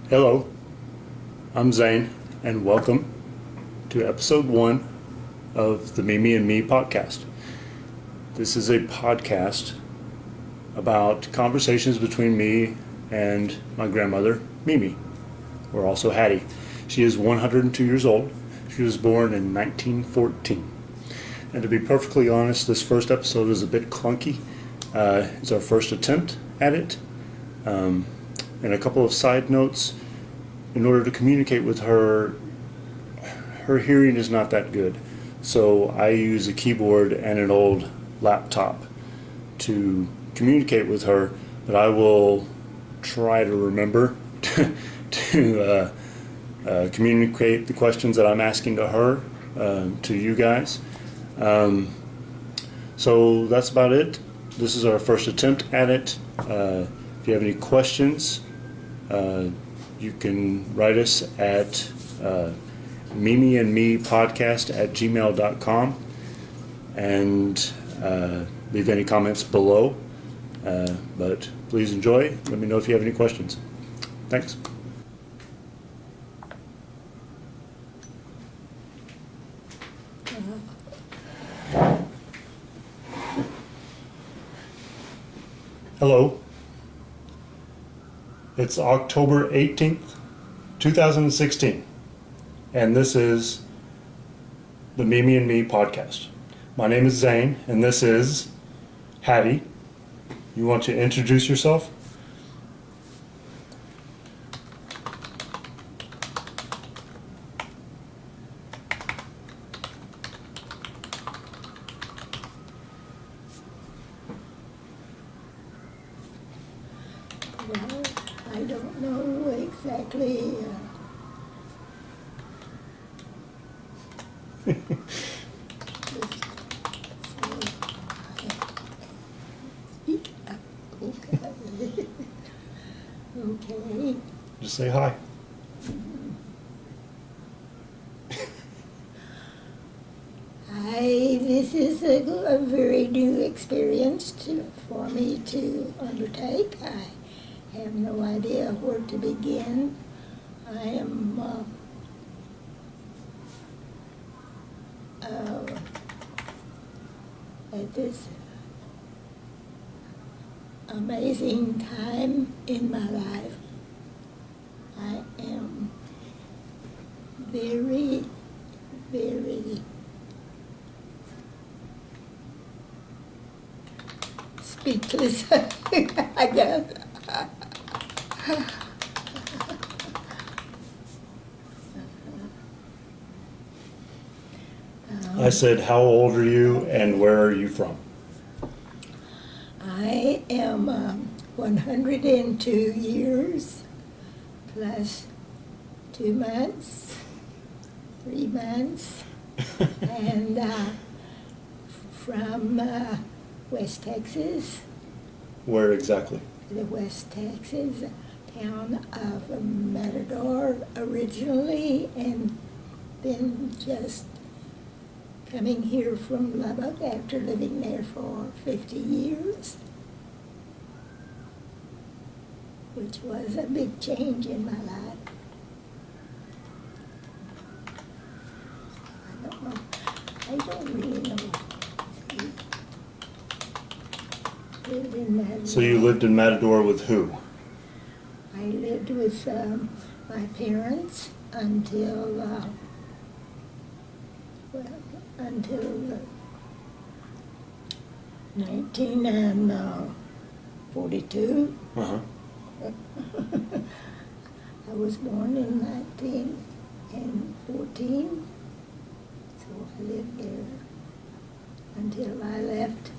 Hello, I'm Zane, and welcome to episode 1 of the Mimi and Me podcast. This is a podcast about conversations between me and my grandmother, Mimi, or also Hattie. She is 102 years old. She was born in 1914. And to be perfectly honest, this first episode is a bit clunky. It's our first attempt at it. And a couple of side notes. In order to communicate with her, her hearing is not that good. So I use a keyboard and an old laptop to communicate with her, but I will try to remember to communicate the questions that I'm asking to her to you guys. So that's about it. This is our first attempt at it. If you have any questions, you can write us at mimiandmepodcast@gmail.com and leave any comments below. But please enjoy. Let me know if you have any questions. Thanks. Hello. It's October 18th, 2016, and this is the Mimi and Me podcast. My name is Zane, and this is Hattie. You want to introduce yourself? Well, I don't know exactly. Speak up. Okay. Okay. Just say hi. This is a very new experience for me to undertake. I have no idea where to begin. I am at this amazing time in my life. I am very, very speechless, I guess. I said, how old are you and where are you from? I am 102 years plus 2 months, 3 months, and from West Texas. Where exactly? The West Texas town of Matador originally, and then just coming here from Lubbock after living there for 50 years, which was a big change in my life. I don't really know. Lived in Matador. So you lived in Matador with who? I lived with my parents until until 1942. Uh-huh. I was born in 1914, so I lived there until I left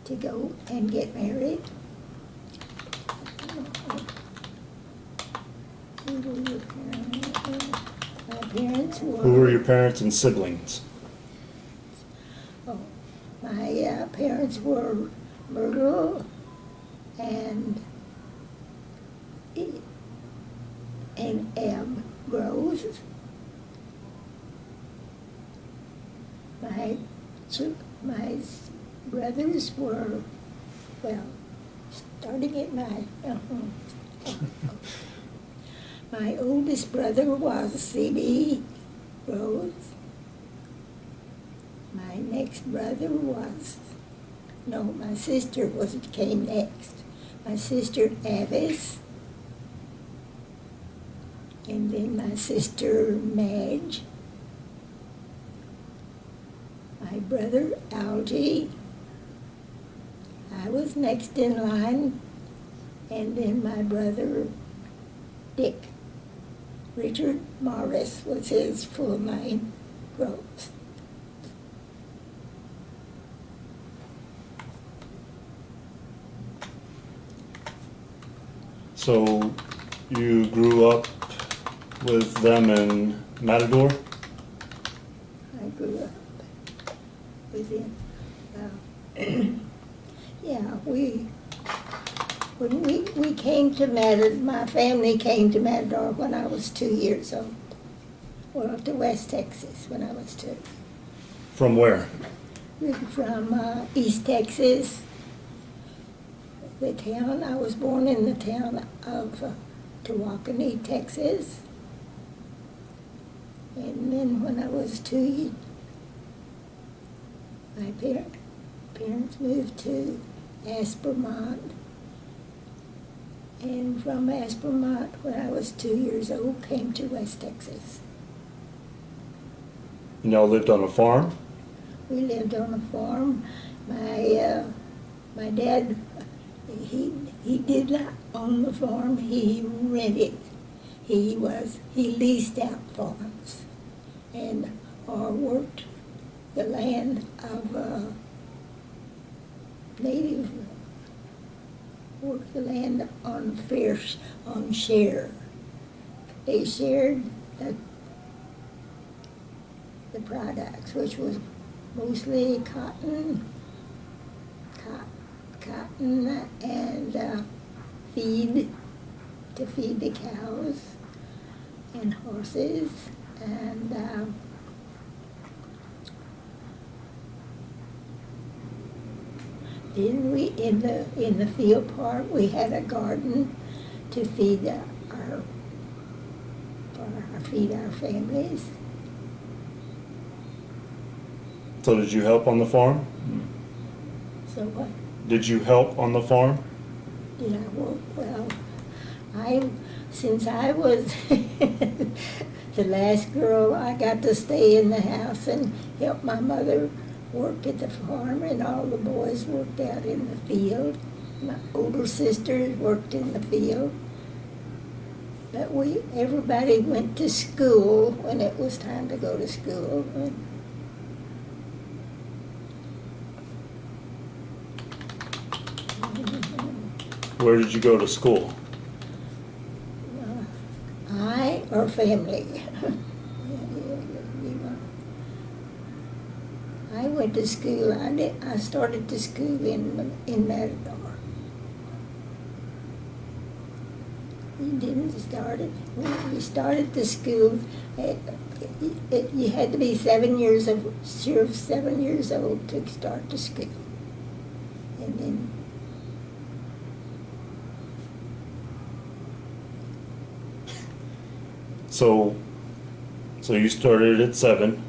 to go and get married. Who were your parents? My parents were... Who were your parents and siblings? Oh, my parents were Myrtle and M. Groves. My brothers were, well, starting at my My oldest brother was C.B. Rose. My next brother was, no, my sister came next. My sister Avis, and then my sister Madge, my brother Algie. I was next in line, and then my brother Dick. Richard Morris was his full name, Groves. So you grew up with them in Matador? I grew up within, yeah, when we came to Matador, my family came to Matador when I was 2 years old. Well, to West Texas when I was 2. From where? We were from East Texas. The town, I was born in the town of Tawakoni, Texas. And then when I was 2, my parents moved to Aspermont. And from Aspermont, when I was 2 years old, came to West Texas. You all lived on a farm? We lived on a farm. My dad, he did not own the farm. He rented. He leased out farms and or worked the land of native. Worked the land on share. They shared the products, which was mostly cotton and feed to feed the cows and horses, and then we in the field part we had a garden to feed our families. So did you help on the farm? So what? Did you help on the farm? Did I work? Well, since I was the last girl, I got to stay in the house and help my mother work at the farm, and all the boys worked out in the field. My older sisters worked in the field. But everybody went to school when it was time to go to school. Where did you go to school? I or family. I went to school. I started to school in Matador. We didn't start it. When we started the school, you had to be 7 years old to start the school. And then So you started at 7.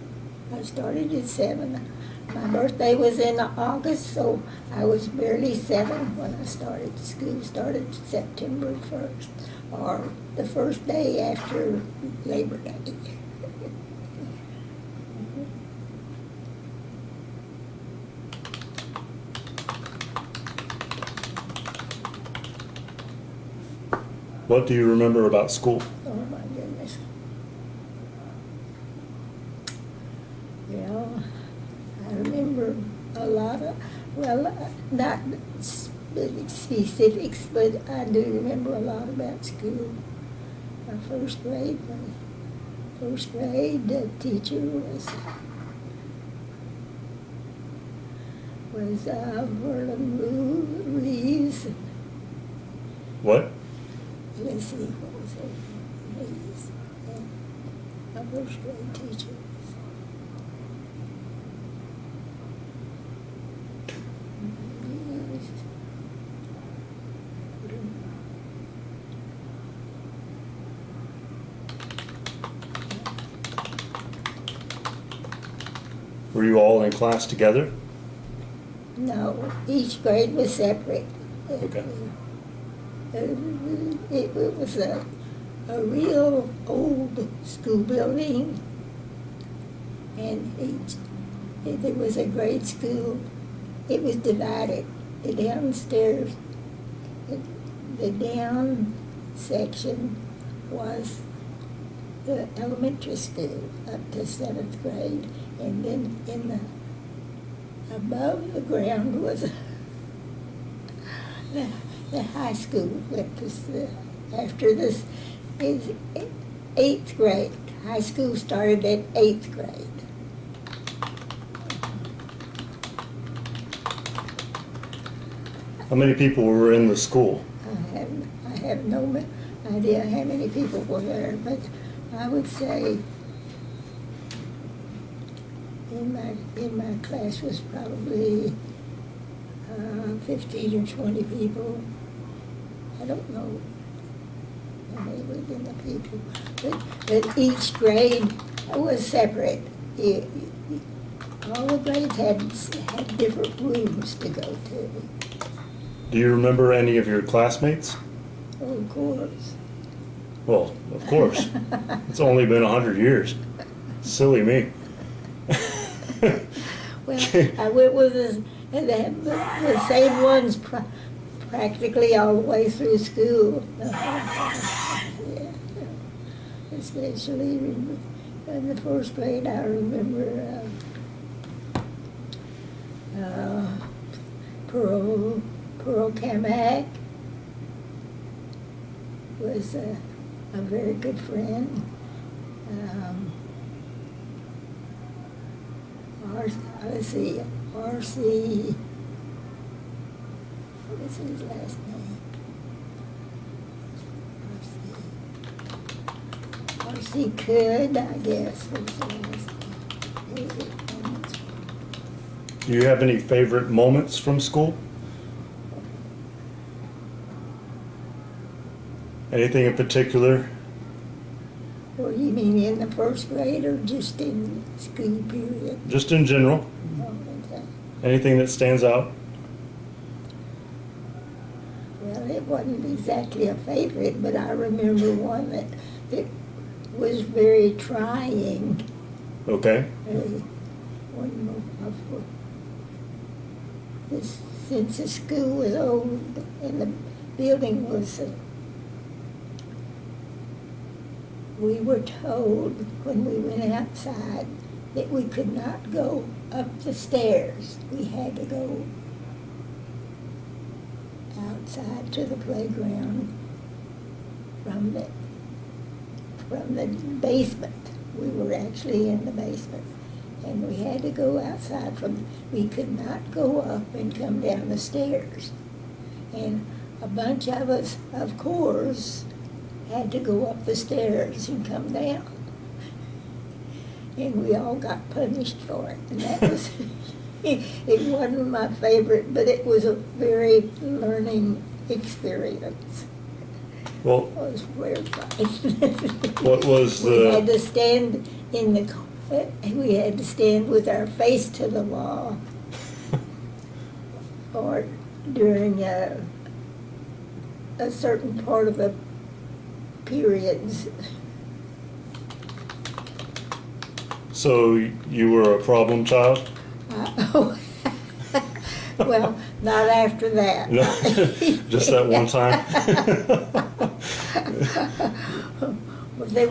I started at 7. My birthday was in August, so I was barely 7 when I started school. Started September 1st, or the first day after Labor Day. What do you remember about school? Oh my goodness. Well, I remember a lot of, not specifics, but I do remember a lot about school. My first grade, the teacher was Verlin Reeves. What? Let's see, what was her name? And my first grade teacher was. Were you all in class together? No, each grade was separate. Okay. It was a real old school building, and there was a grade school. It was divided. The downstairs, the down section was the elementary school up to 7th grade, and then above the ground was the high school. After this is 8th grade. High school started at 8th grade. How many people were in the school? I have no idea how many people were there, but I would say in my class was probably 15 or 20 people. I don't know how many was in the people, but each grade was separate. All the grades had different rooms to go to. Do you remember any of your classmates? Oh, of course. Well, of course. It's only been 100 years. Silly me. Well, I went with the same ones practically all the way through school. Yeah. Especially in the first grade, I remember Pearl Kamak was a very good friend. Let's see, R.C. What is his last name? R.C. Could, I guess, was his last name. Do you have any favorite moments from school? Anything in particular? Well, you mean in the first grade or just in school period? Just in general. Oh, okay. Anything that stands out? Well, it wasn't exactly a favorite, but I remember one that was very trying. Okay. Since the school was old and the building was, we were told when we went outside that we could not go up the stairs. We had to go outside to the playground from the basement. We were actually in the basement. And we had to go outside we could not go up and come down the stairs. And a bunch of us, of course, had to go up the stairs and come down. And we all got punished for it. And that was, it wasn't my favorite, but it was a very learning experience. Well, It was very fun. what was We had the... to stand we had to stand with our face to the wall or during a certain part of the periods. So you were a problem child? Well, not after that. No, just that one time? Well, there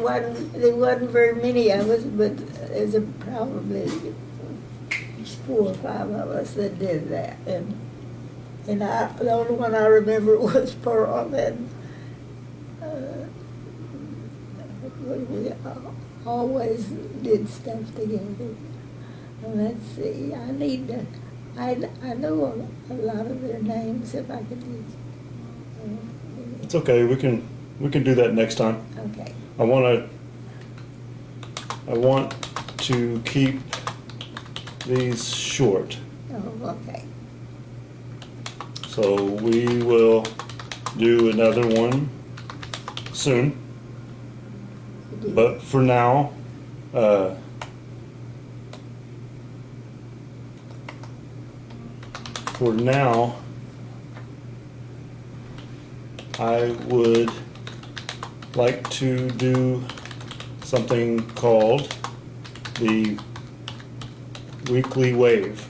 wasn't very many of us, but there's probably 4 or 5 of us that did that. And the only one I remember was Pearl, and we always did stuff together. And let's see, I know a lot of their names if I could just. It's okay, we can do that next time. Okay. I want to keep these short. Oh, okay. So we will do another one soon. But for now, for now, I would like to do something called the weekly wave.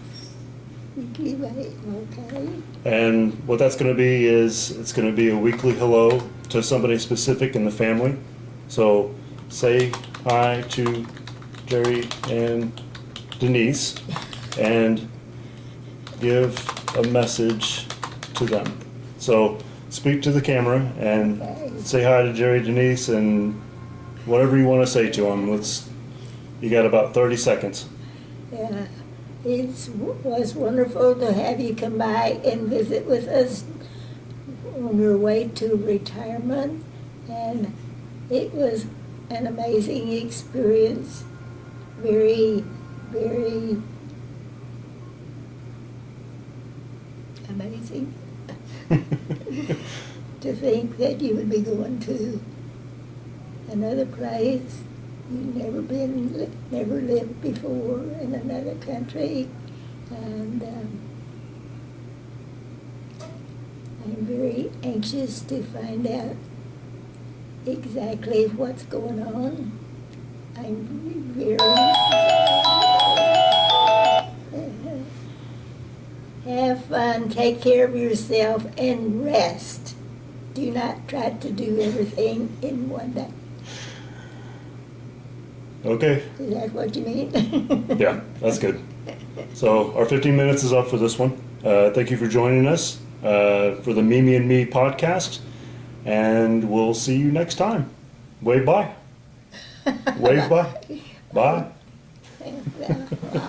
Weekly wave, okay. And what that's going to be is it's going to be a weekly hello to somebody specific in the family. So say hi to Jerry and Denise and give a message to them. So speak to the camera and Okay. say hi to Jerry, Denise, and whatever you want to say to them. You got about 30 seconds. Yeah, it was wonderful to have you come by and visit with us on your way to retirement, and it was an amazing experience. Very, very amazing to think that you would be going to another place you've never lived before in another country, and I'm very anxious to find out exactly what's going on. I'm very have fun, take care of yourself, and rest. Do not try to do everything in one day. Okay. Is that what you mean? Yeah, that's good. So our 15 minutes is up for this one. Thank you for joining us for the Mimi and Me podcast, and we'll see you next time. Wave bye. Wave bye. Bye. Bye.